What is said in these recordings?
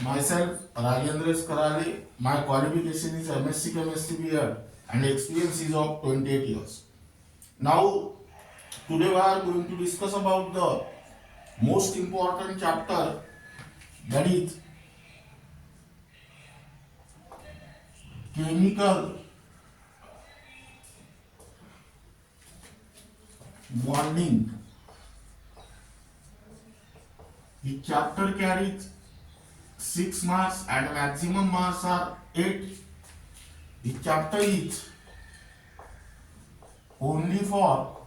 Myself, Rajendra Karale. My qualification is MSc Chemistry B.Ed and experience is of 28 years. Now, today we are going to discuss about the most important chapter, that is chemical bonding. The chapter carries 6 marks and maximum marks are 8. The chapter is only for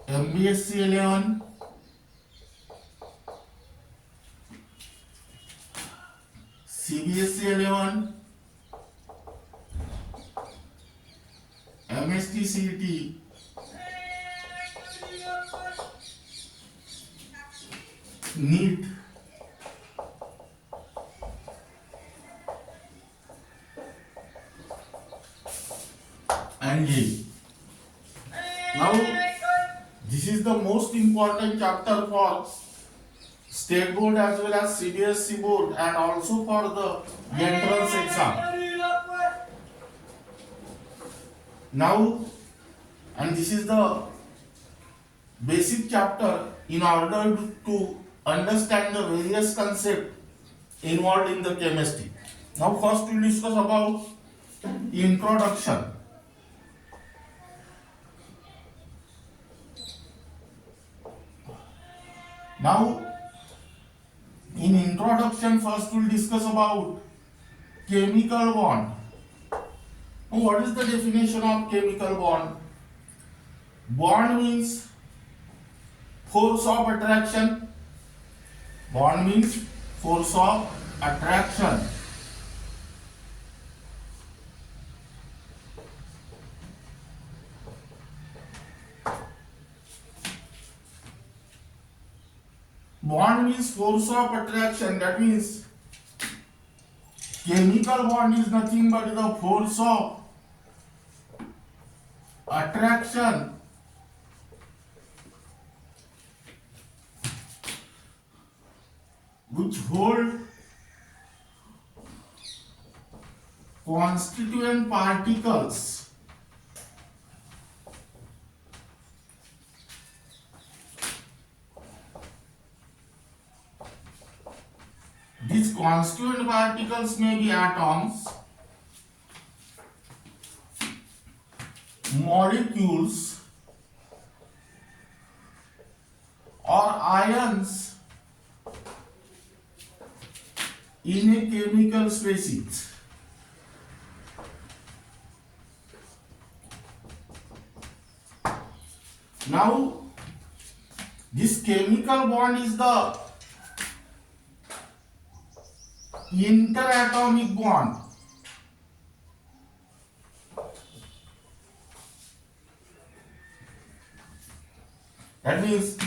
MBSE 11, CBSE 11, MHTCET, NEET, and JEE. Now, this is the most important chapter for state board as well as CBSE board and also for the entrance exam. Now, and this is the basic chapter in order to understand the various concepts involved in the chemistry. Now, first we will discuss about introduction. Now, in introduction, first we will discuss about chemical bond. Now, what is the definition of chemical bond? Bond means force of attraction. Bond means force of attraction. Bond means force of attraction. That means chemical bond is nothing but the force of attraction which hold constituent particles These constituent particles may be atoms, molecules, or ions in a chemical species. Now, this chemical bond is the interatomic bond. That means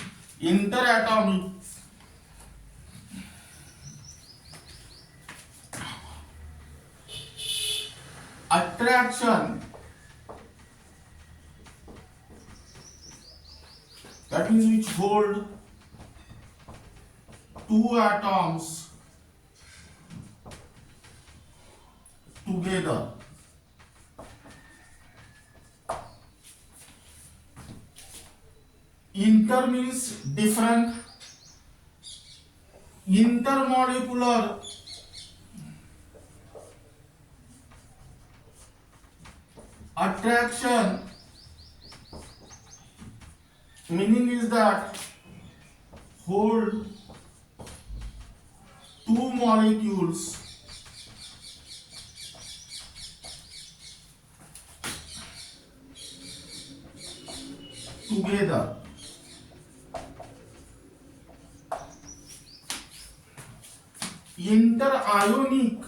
interatomic attraction, that means which hold two atoms together. Inter means different. Intermolecular attraction meaning is that hold two molecules together. Interionic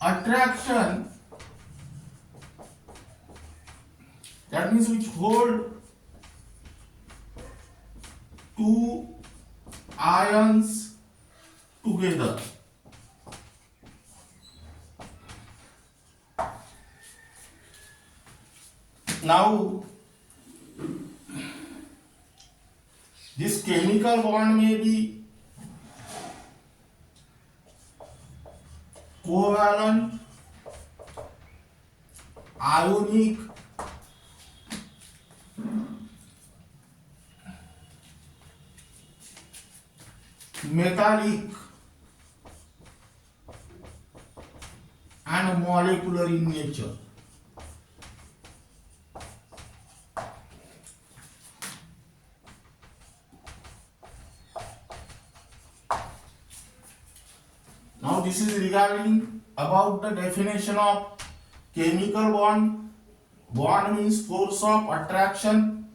attraction, that means which hold two ions together. Now this chemical bond may be covalent, ionic, metallic, and molecular in nature. Now this is regarding about the definition of chemical bond. Bond means force of attraction.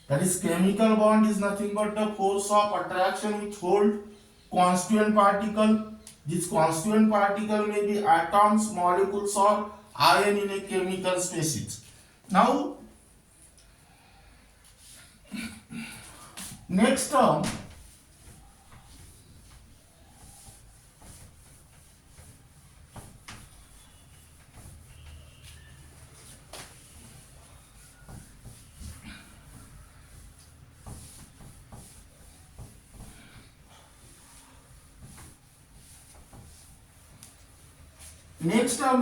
That is, chemical bond is nothing but the force of attraction which hold constituent particle. This constituent particle may be atoms, molecules, or ion in a chemical species. Now, next term,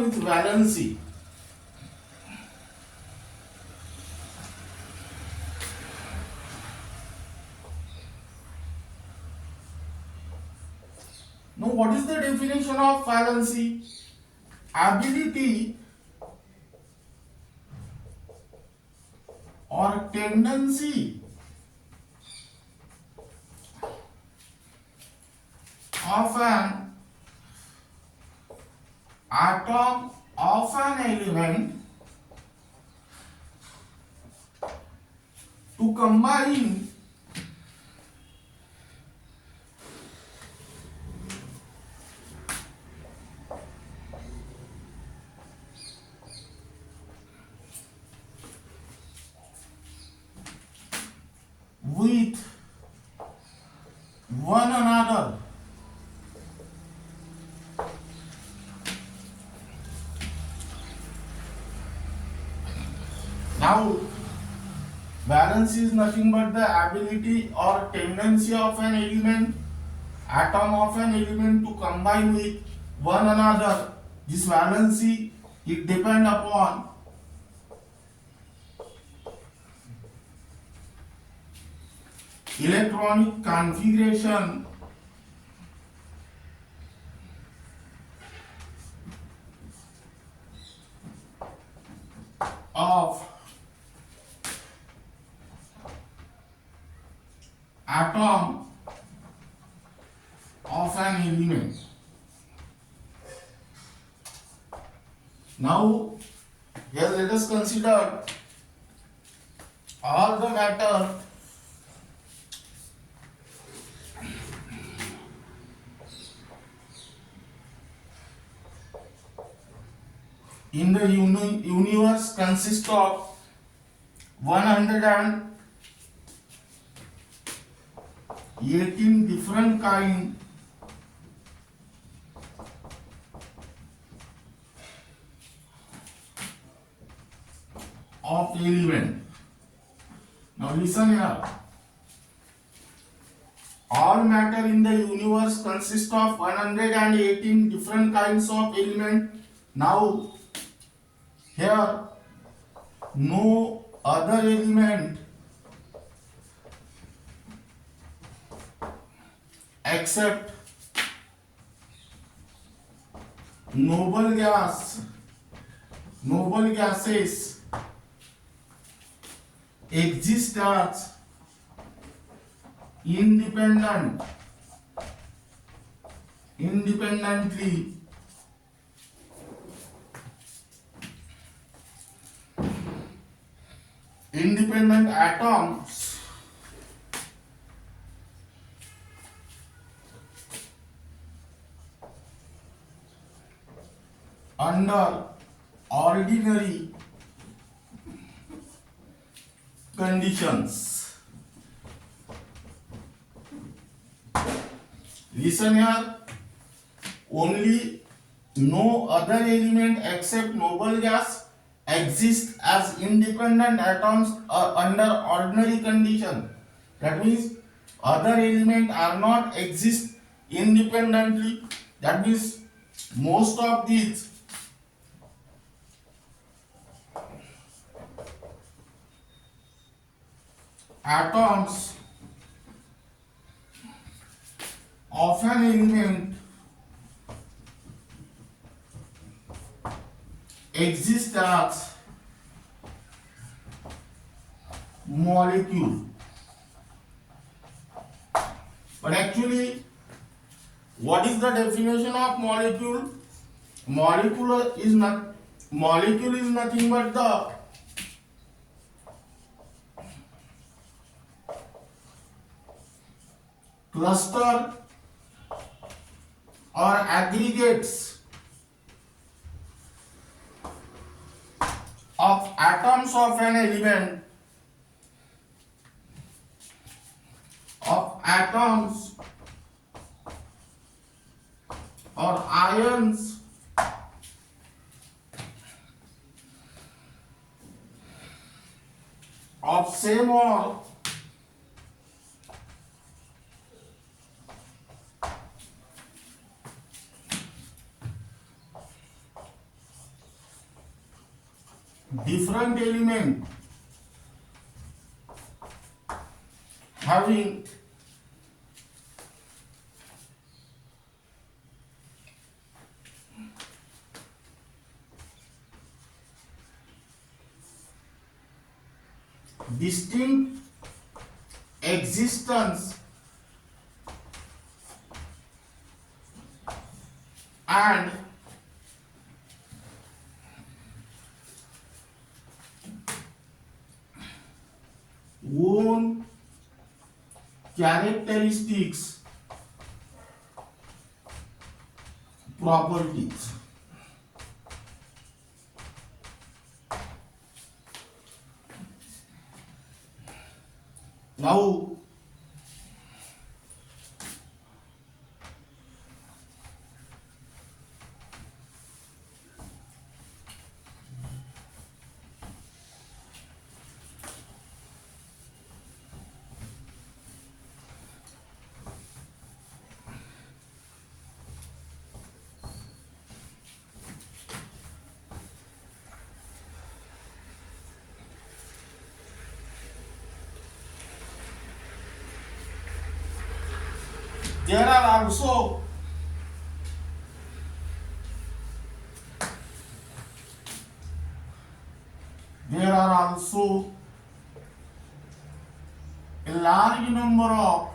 is valency. Now, what is the definition of valency? Ability or tendency of an atom of an element to combine with one another. Now, valence is nothing but the ability or tendency of an element, atom of an element to combine with one another. This valency, it depends upon electronic configuration of atom of an element. Now, here let us consider all the matter in the universe consists of 118 different kind of element. Now listen here. All matter in the universe consists of 118 different kinds of element. Now here no other element except noble gases exist as independently independent atoms under ordinary conditions. Listen here, only no other element except noble gas exist as independent atoms under ordinary condition. That means other elements are not exist independently. That means most of these atoms of an element exist as molecule. But actually, what is the definition of molecule? Molecule is nothing but the cluster or aggregates of atoms of an element, of atoms or ions of same or different element having distinct existence and own characteristics, properties. Now, there are also a large number of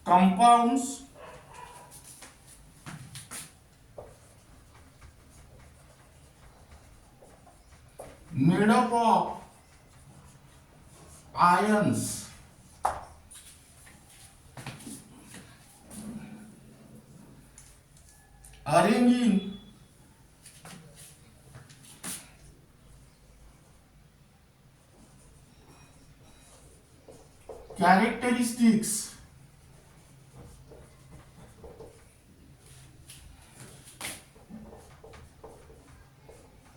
compounds made up of ions arranged in characteristics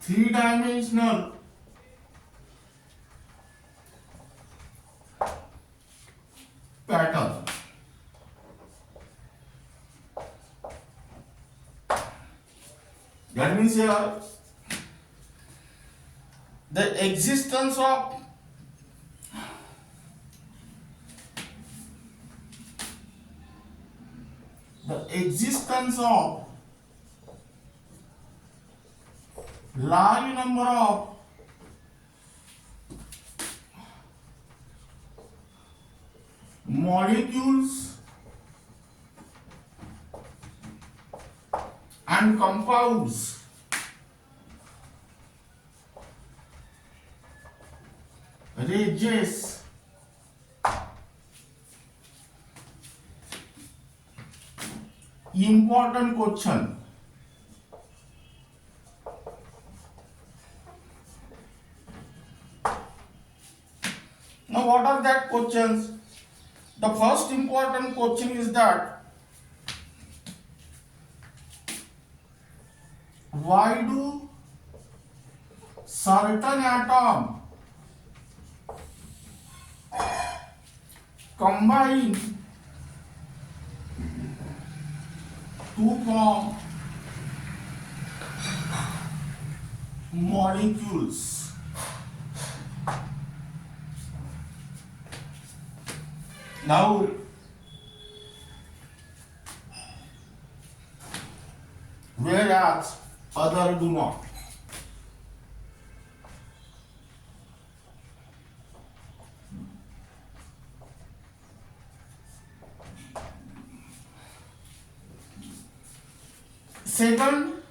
three-dimensional pattern. That means here the existence of large number of molecules and compounds raises important question. Now what are that questions? The first important question is that why do certain atom combine to form molecules? Now whereas other do not. Second,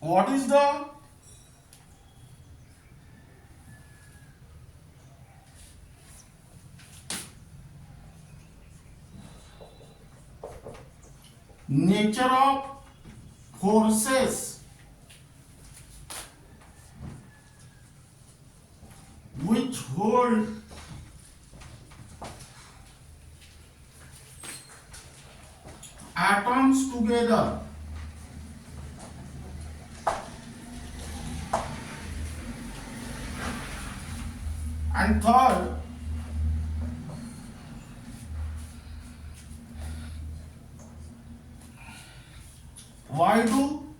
what is the nature of forces which hold atoms together? And third, why do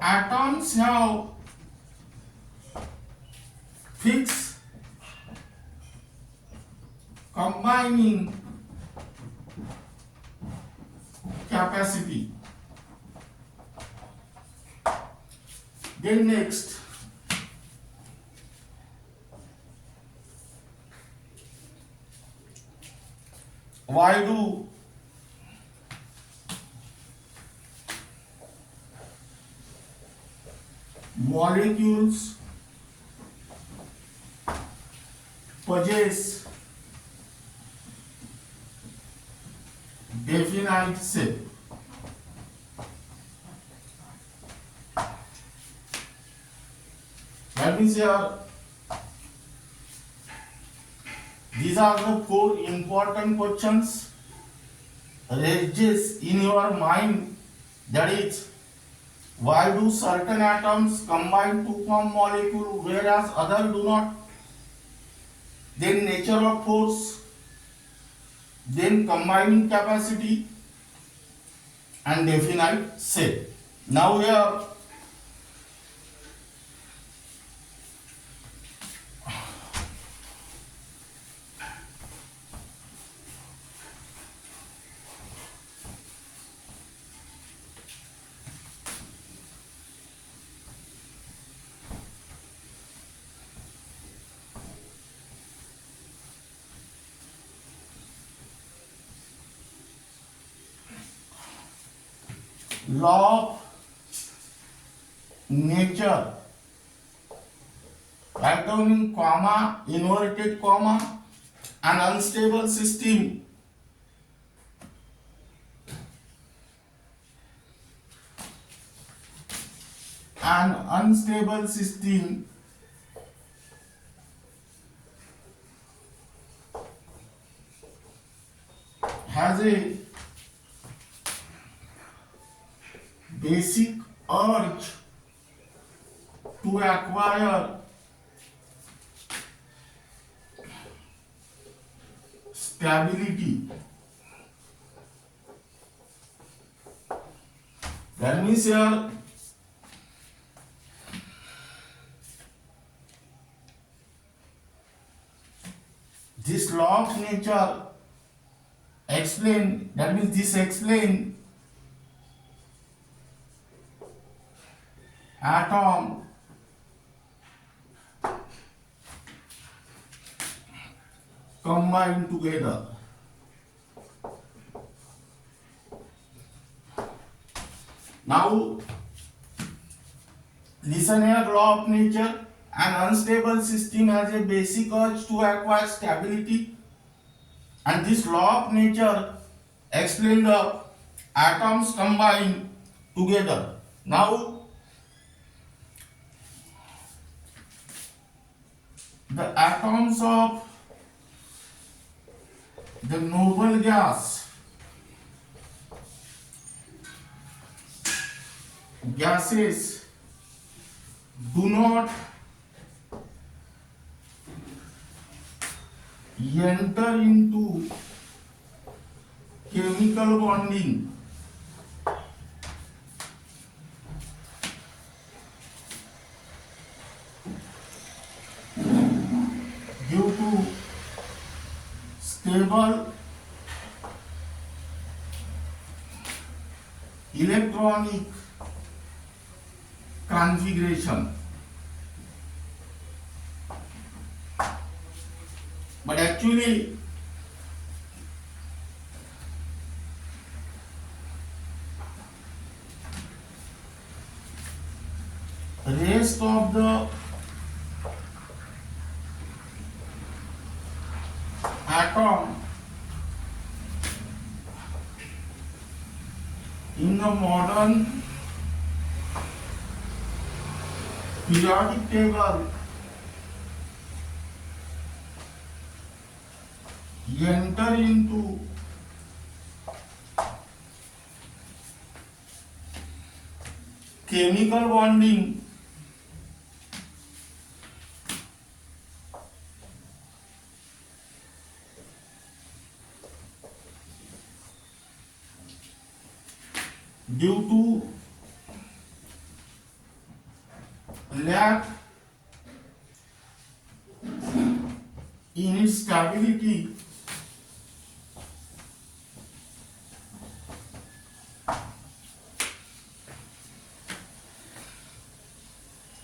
atoms have fixed combining capacity? Then next, why do molecules possess definite shape? That means here, these are the four important questions raised in your mind. That is, why do certain atoms combine to form molecule whereas others do not? Then nature of force, then combining capacity, and definite shape. Now here, law of nature, write down in comma, inverted comma, an unstable system has a basic urge to acquire stability. That means here, this law of nature explain, that means this explain atom combine together. Now listen here, law of nature. An unstable system has a basic urge to acquire stability, and this law of nature explains the atoms combine together. Now the atoms of the noble gases do not enter into chemical bonding due to stable electronic configuration. But actually rest of the atom in the modern periodic table enter into chemical bonding due to lack in its stability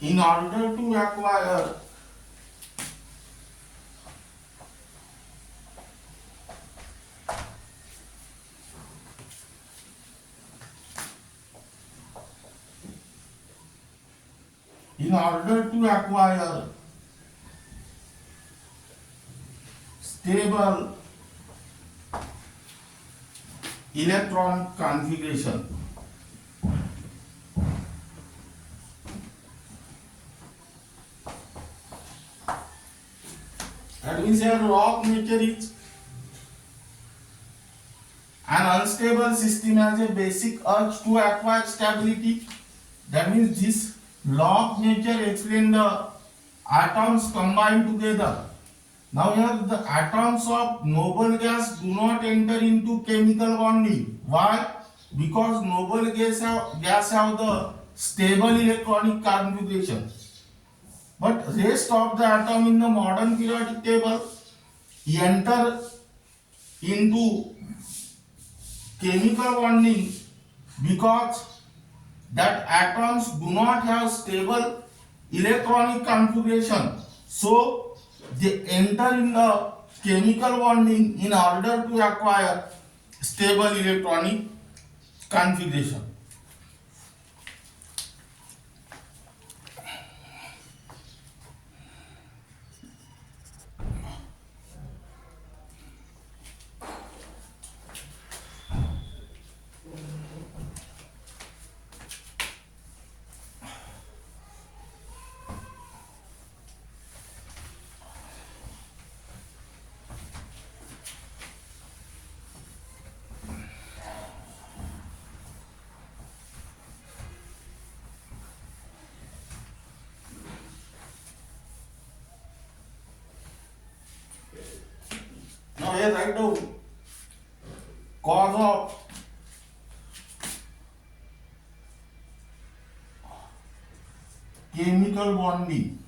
in order to acquire stable electron configuration. That means your law of nature is an unstable system has a basic urge to acquire stability. That means this law of nature explains the atoms combine together. Now here the atoms of noble gas do not enter into chemical bonding. Why? Because noble gas have the stable electronic configuration. But rest of the atom in the modern periodic table enter into chemical bonding because that atoms do not have stable electronic configuration. So they enter in the chemical bonding in order to acquire stable electronic configuration. Now here write down cause of chemical bonding.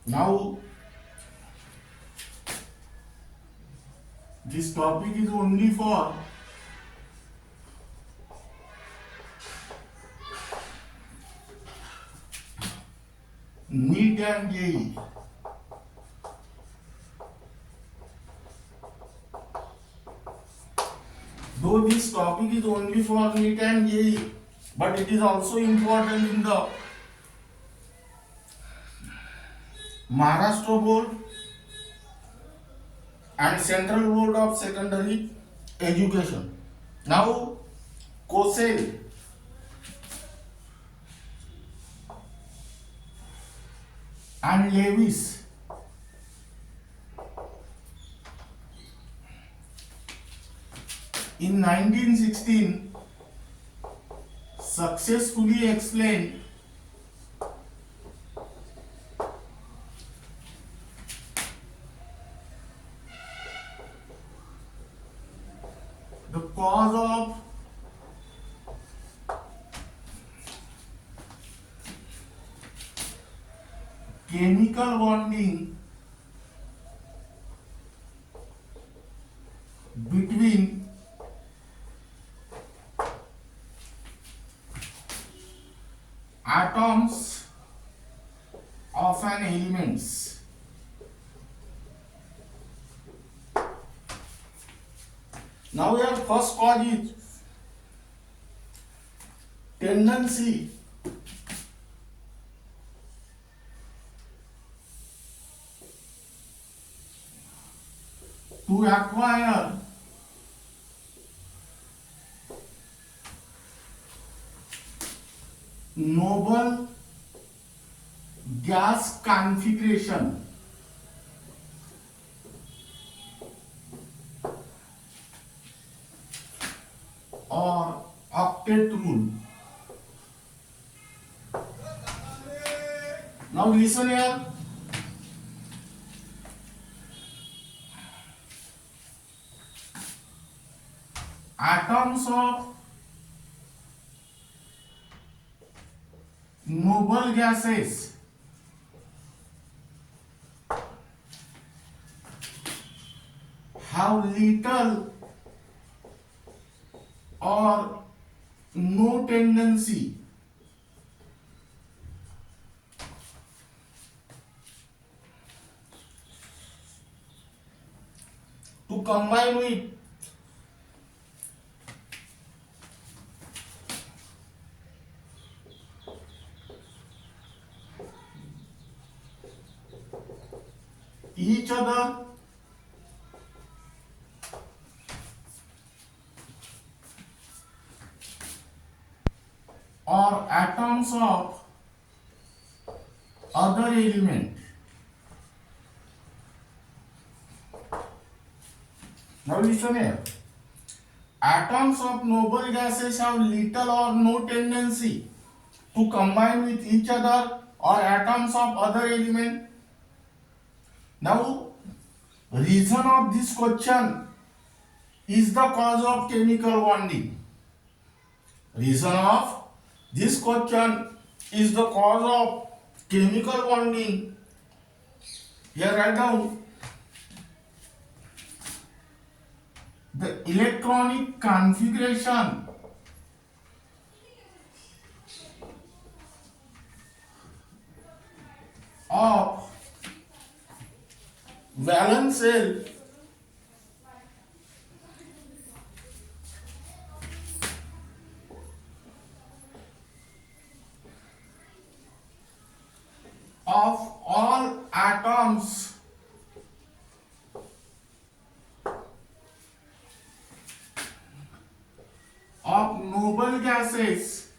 Now this topic is only for NEET and JEE. Though this topic is only for NEET and JEE, but it is also important in the Maharashtra board and Central Board of Secondary Education. Now, Cosell and Lewis in 1916 successfully explained the cause of chemical bonding between atoms of an elements. Now your first cause is tendency to acquire noble gas configuration or octet rule. Now listen here. Atoms of noble gases have little or no tendency to combine with each other or atoms of other element. Now listen here. Atoms of noble gases have little or no tendency to combine with each other or atoms of other element. Now, reason of this question is the cause of chemical bonding. Reason of this question is the cause of chemical bonding. Here write down the electronic configuration of valence shell of all atoms of noble gases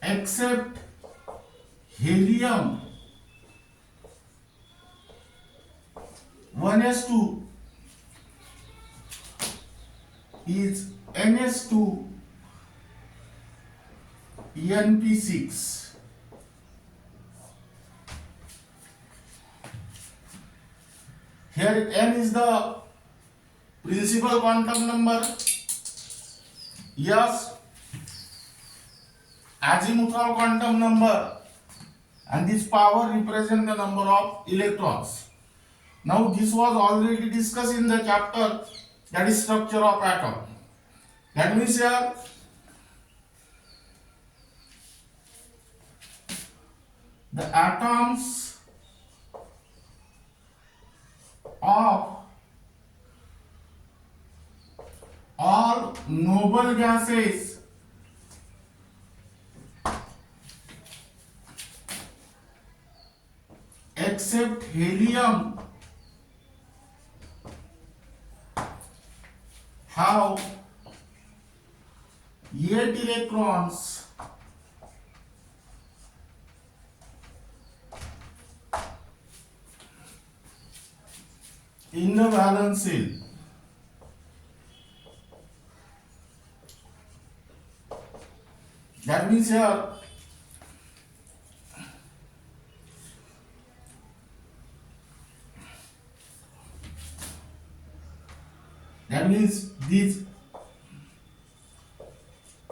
except helium 1s2 is ns2 np6. Here n is the principal quantum number, s azimuthal quantum number, and this power represents the number of electrons. Now this was already discussed in the chapter, that is structure of atom. That means here the atoms of all noble gases except helium have 8 electrons in the valence shell. That means here these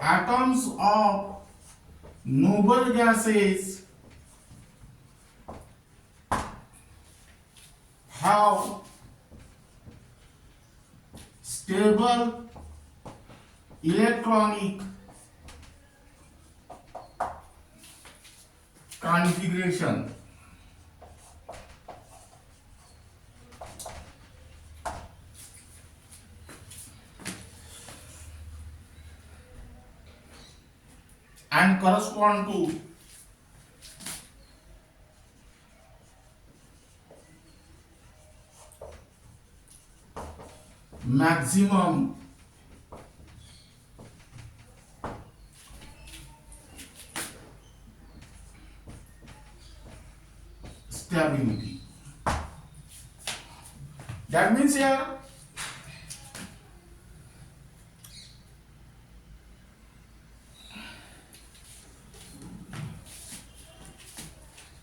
atoms of noble gases have stable electronic configuration. And correspond to maximum stability. That means here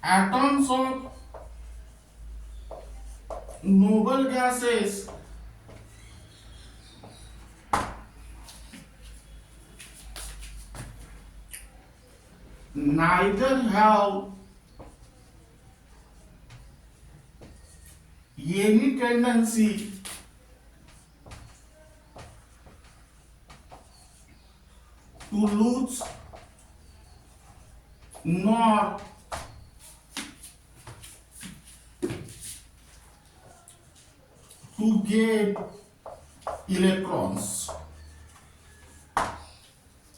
atoms of noble gases neither have any tendency to lose nor to gain electrons.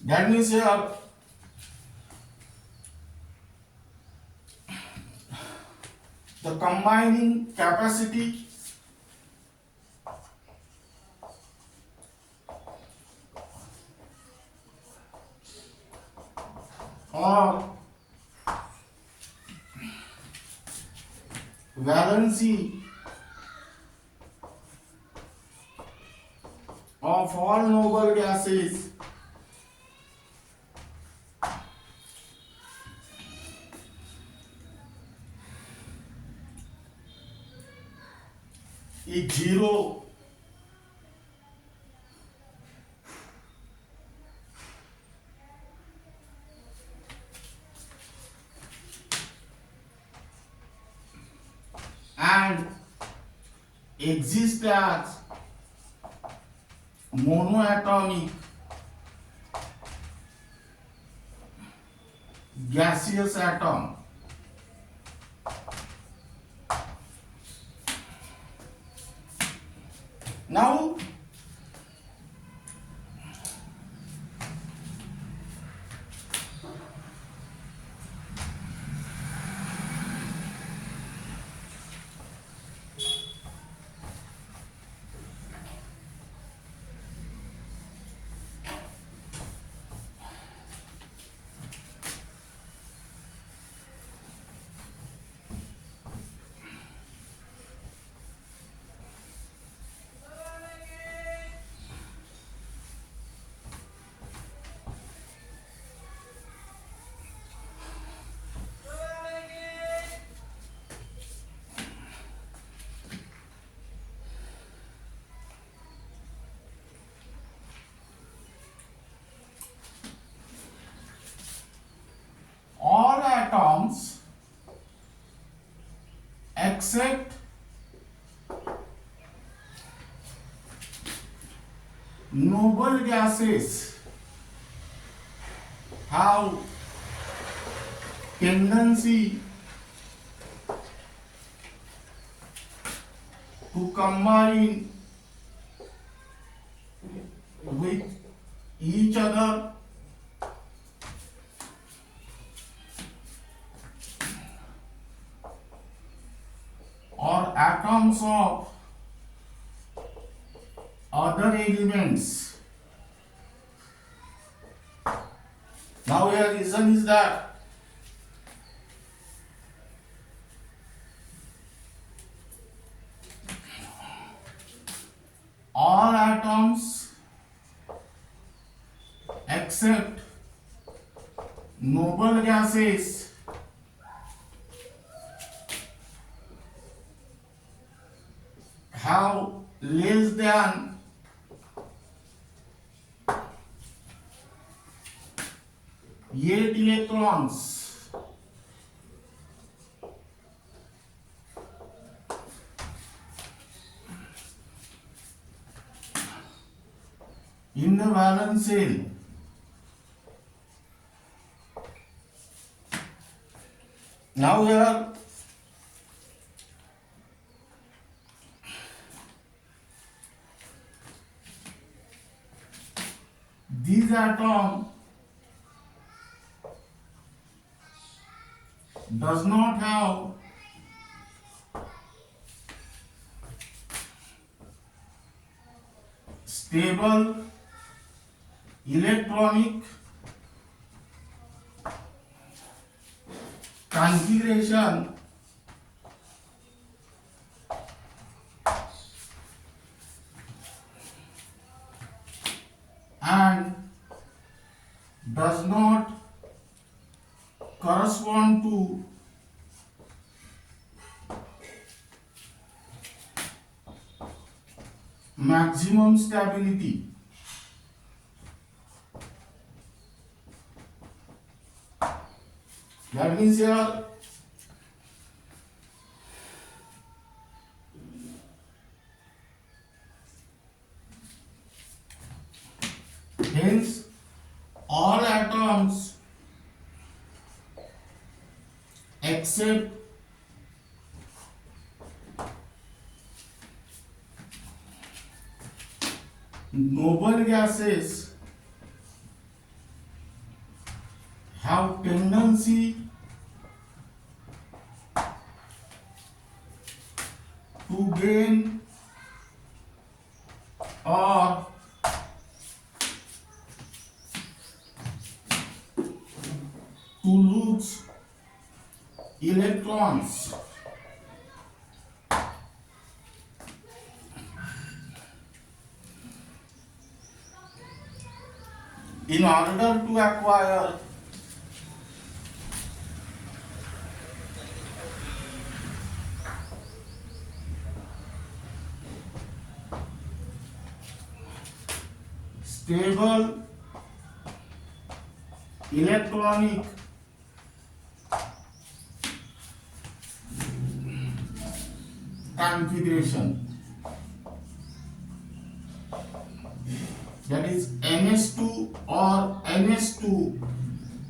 That means here the combining capacity or valency of all noble gases is 0 and exists as monoatomic gaseous atom. Now all atoms except noble gases have tendency to combine with each other atoms of other elements. Now here reason is that all atoms except noble gases have less than 8 electrons in the valence shell. Now here these atom does not have stable electronic configuration and does not correspond to maximum stability. That means here hence all atoms except noble gases have tendency to gain or to lose electrons. In order to acquire stable electronic configuration, that is NS2 or NS2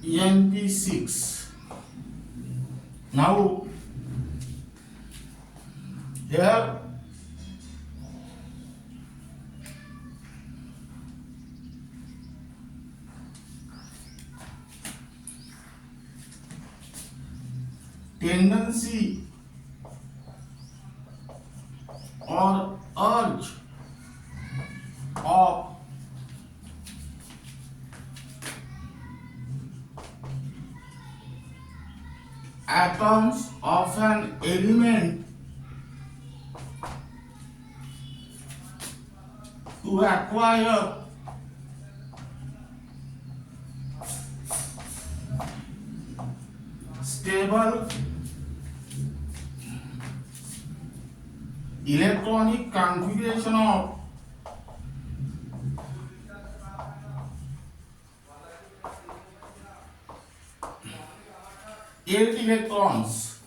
NP6. Now here tendency or urge of atoms of an element to acquire stable electronic configuration of eight electrons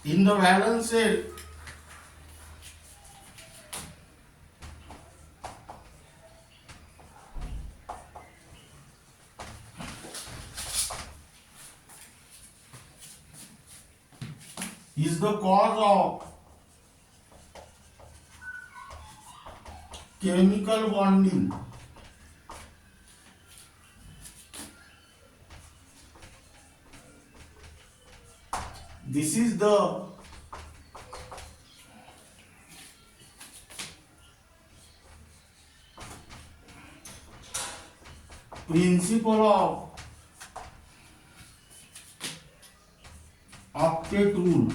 in the valence shell is the cause of chemical bonding. This is the principle of octet rule.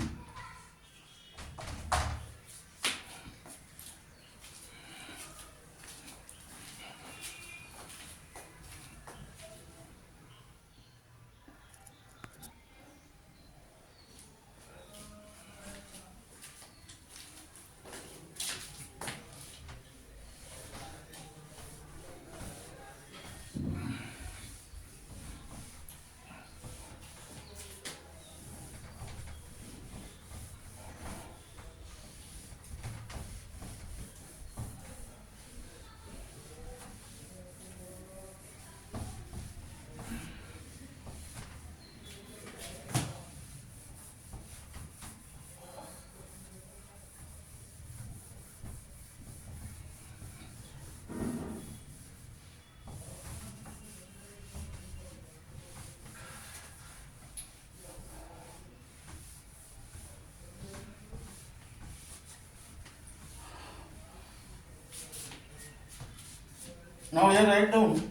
Now here write down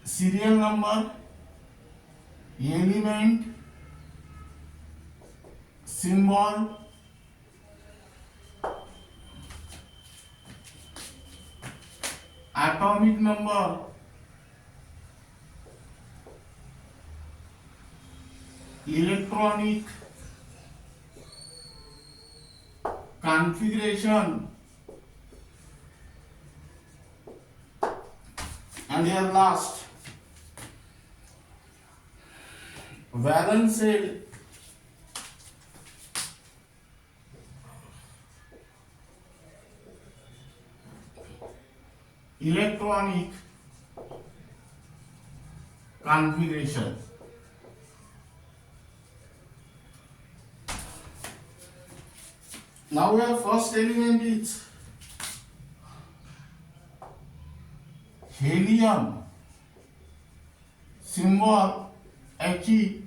serial number, element, symbol, atomic number, electronic configuration, and here last valency, electronic configuration. Now our first element is helium, symbol He,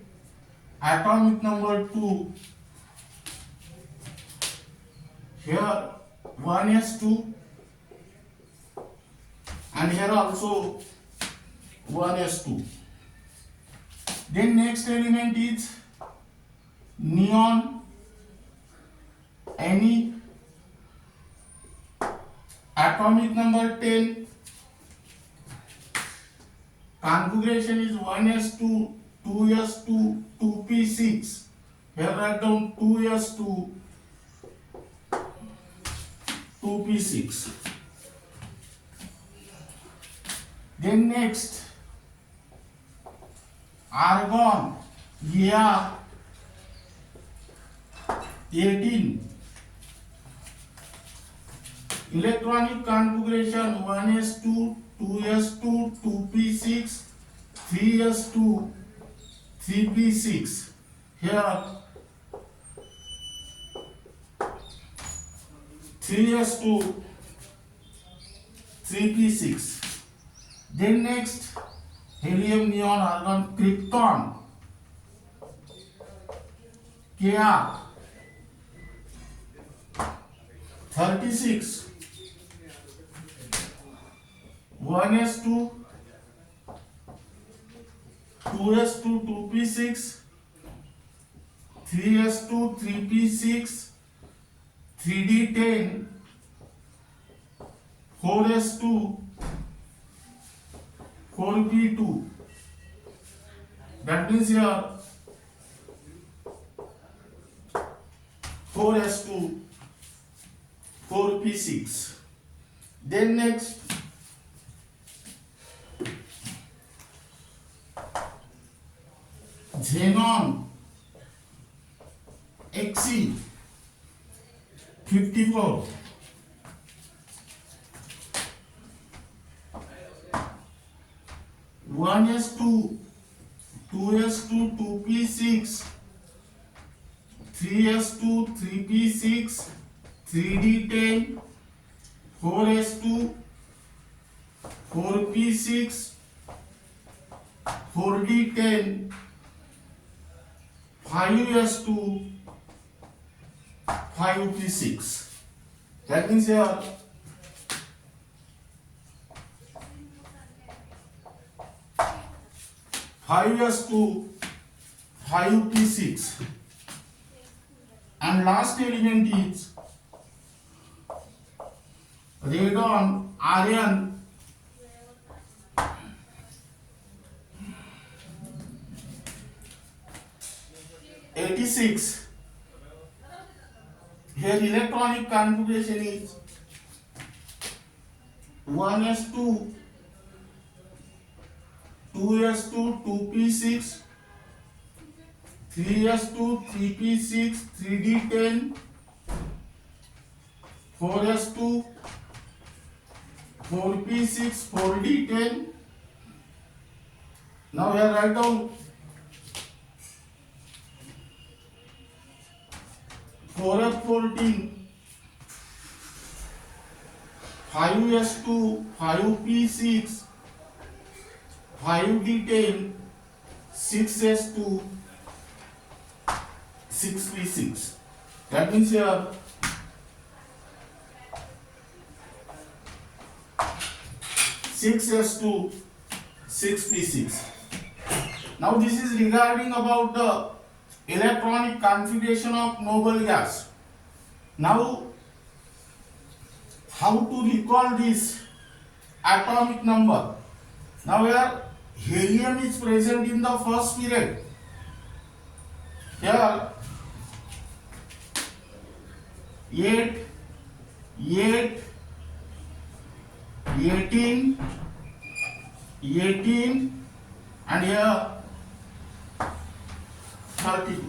atomic number 2. Here 1s2 and here also 1s2. Then next element is neon, Ne, atomic number 10. Configuration is 1s2, 2s2, 2p6. Here write down 2s2, 2p6. Then next argon, Ar 18. Electronic configuration 1s2, 2s2, 2p6, 3s2, 3p6. Here 3s2, 3p6. Then next helium, neon, argon, krypton, Kr 36. 1s2, 2s2, 2p6, 3s2, 3p6, 3d10, 4s2, 4p2. That means here 4s2, 4p6. Then next xenon, Xe 54. 1s2, 2s2, 2p6, 3s2, 3p6, 3d10, 4s2, 4p6, 4d10, 5s2, 5p6. That means here 5s2, 5p6, and last element is radon Rn 86. Here electronic configuration is 1s2, 2s2, 2p6, 3s2, 3p6, 3d10, 4s2, 4p6, 4d10. Now here write down 4f14, 5s2, 5p6, 5d10, 6s2, 6p6. That means here 6s2, 6p6. Now this is regarding about the electronic configuration of noble gas. Now how to recall this atomic number? Now here helium is present in the first period. Here 8, 8, 18, 18, and here 32.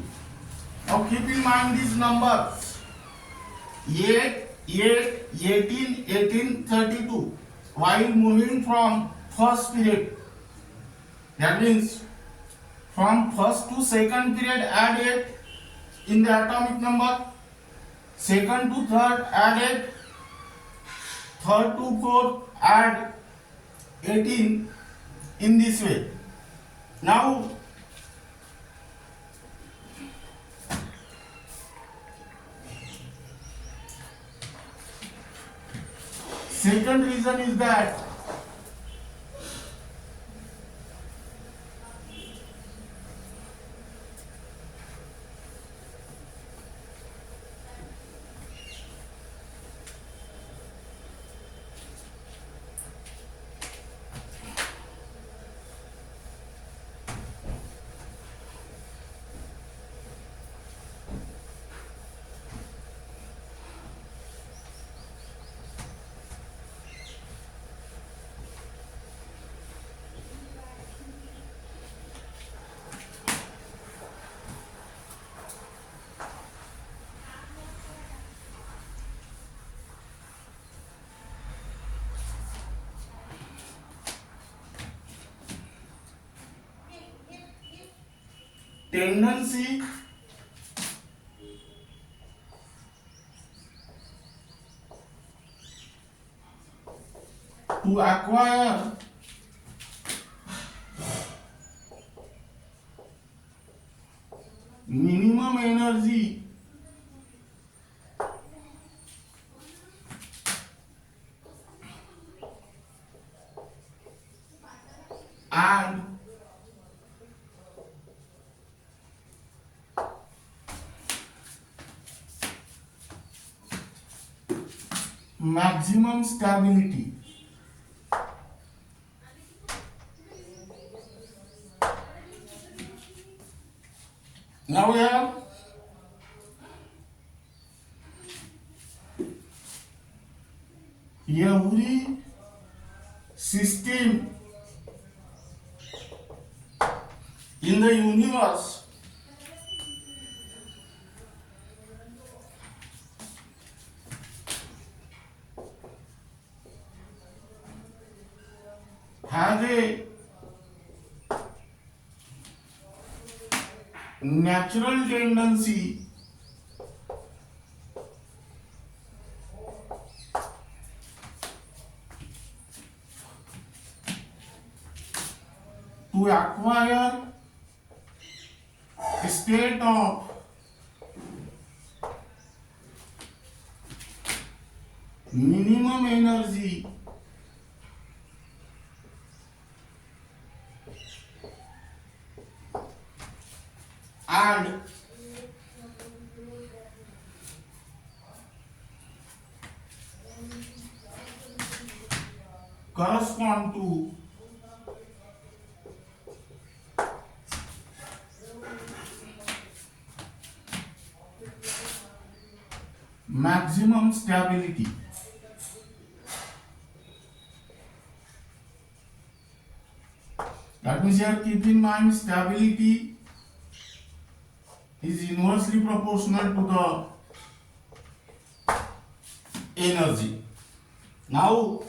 Now keep in mind these numbers 8, 8, 18, 18, 32 while moving from first period. That means from first to second period add 8 in the atomic number, second to third add 8, third to fourth add 18 in this way. Now second reason is that tendency to acquire minimum energy and maximum stability. Now we have every system in the universe has a natural tendency acquire a state of minimum energy and correspond to maximum stability. That means here keep in mind stability is inversely proportional to the energy. Now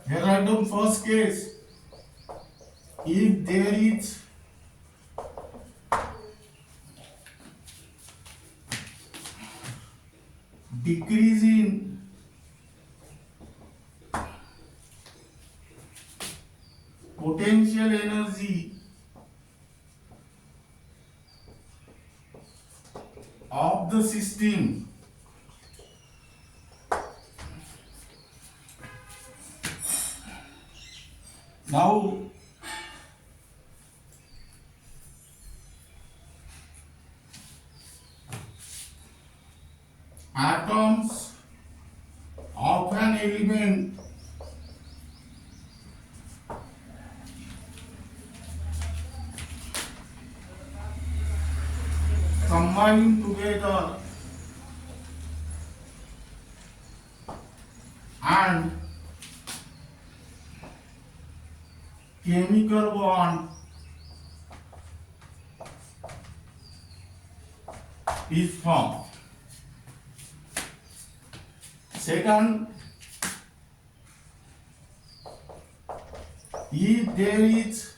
here write down first case. If there is decrease in potential energy of the system, now atoms of an element combine together and chemical bond is formed. Second, if there is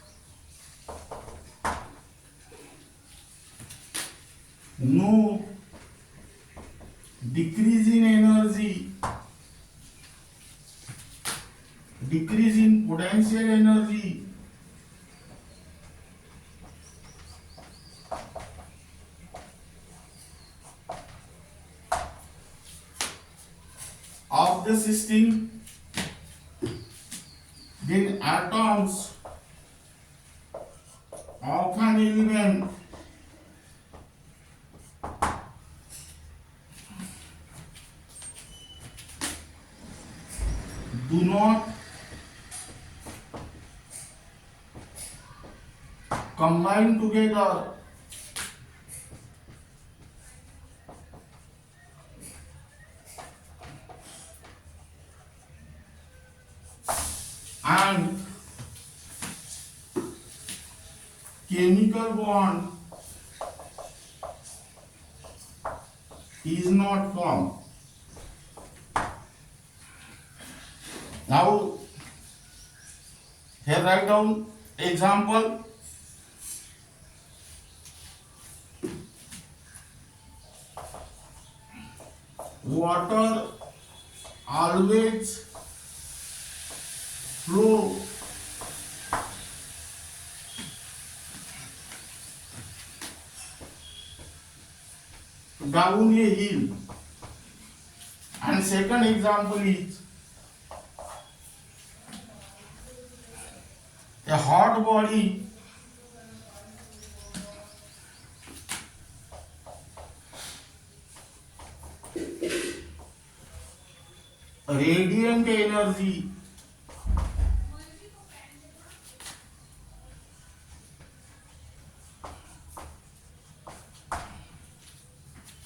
no decrease in energy, decrease in potential energy of the system, then atoms of an element do not combine together and chemical bond is not formed. Now here write down example. Water always flow down a hill. And second example is a hot body radiant energy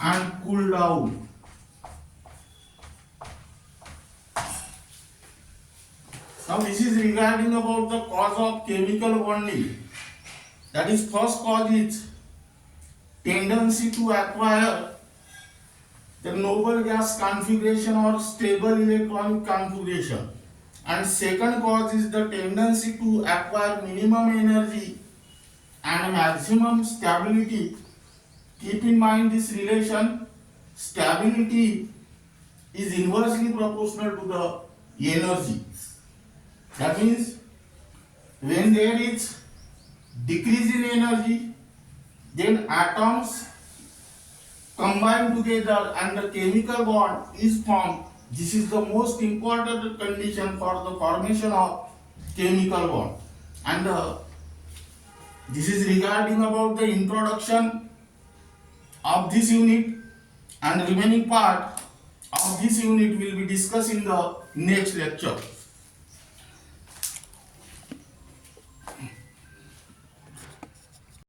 and cool down. Now this is regarding about the cause of chemical bonding. That is, first cause is tendency to acquire the noble gas configuration or stable electronic configuration, and second cause is the tendency to acquire minimum energy and maximum stability. Keep in mind this relation. Stability is inversely proportional to the energy. That means when there is decrease in energy, then atoms combine together and the chemical bond is formed. This is the most important condition for the formation of chemical bond. And this is regarding about the introduction of this unit, and remaining part of this unit will be discussed in the next lecture.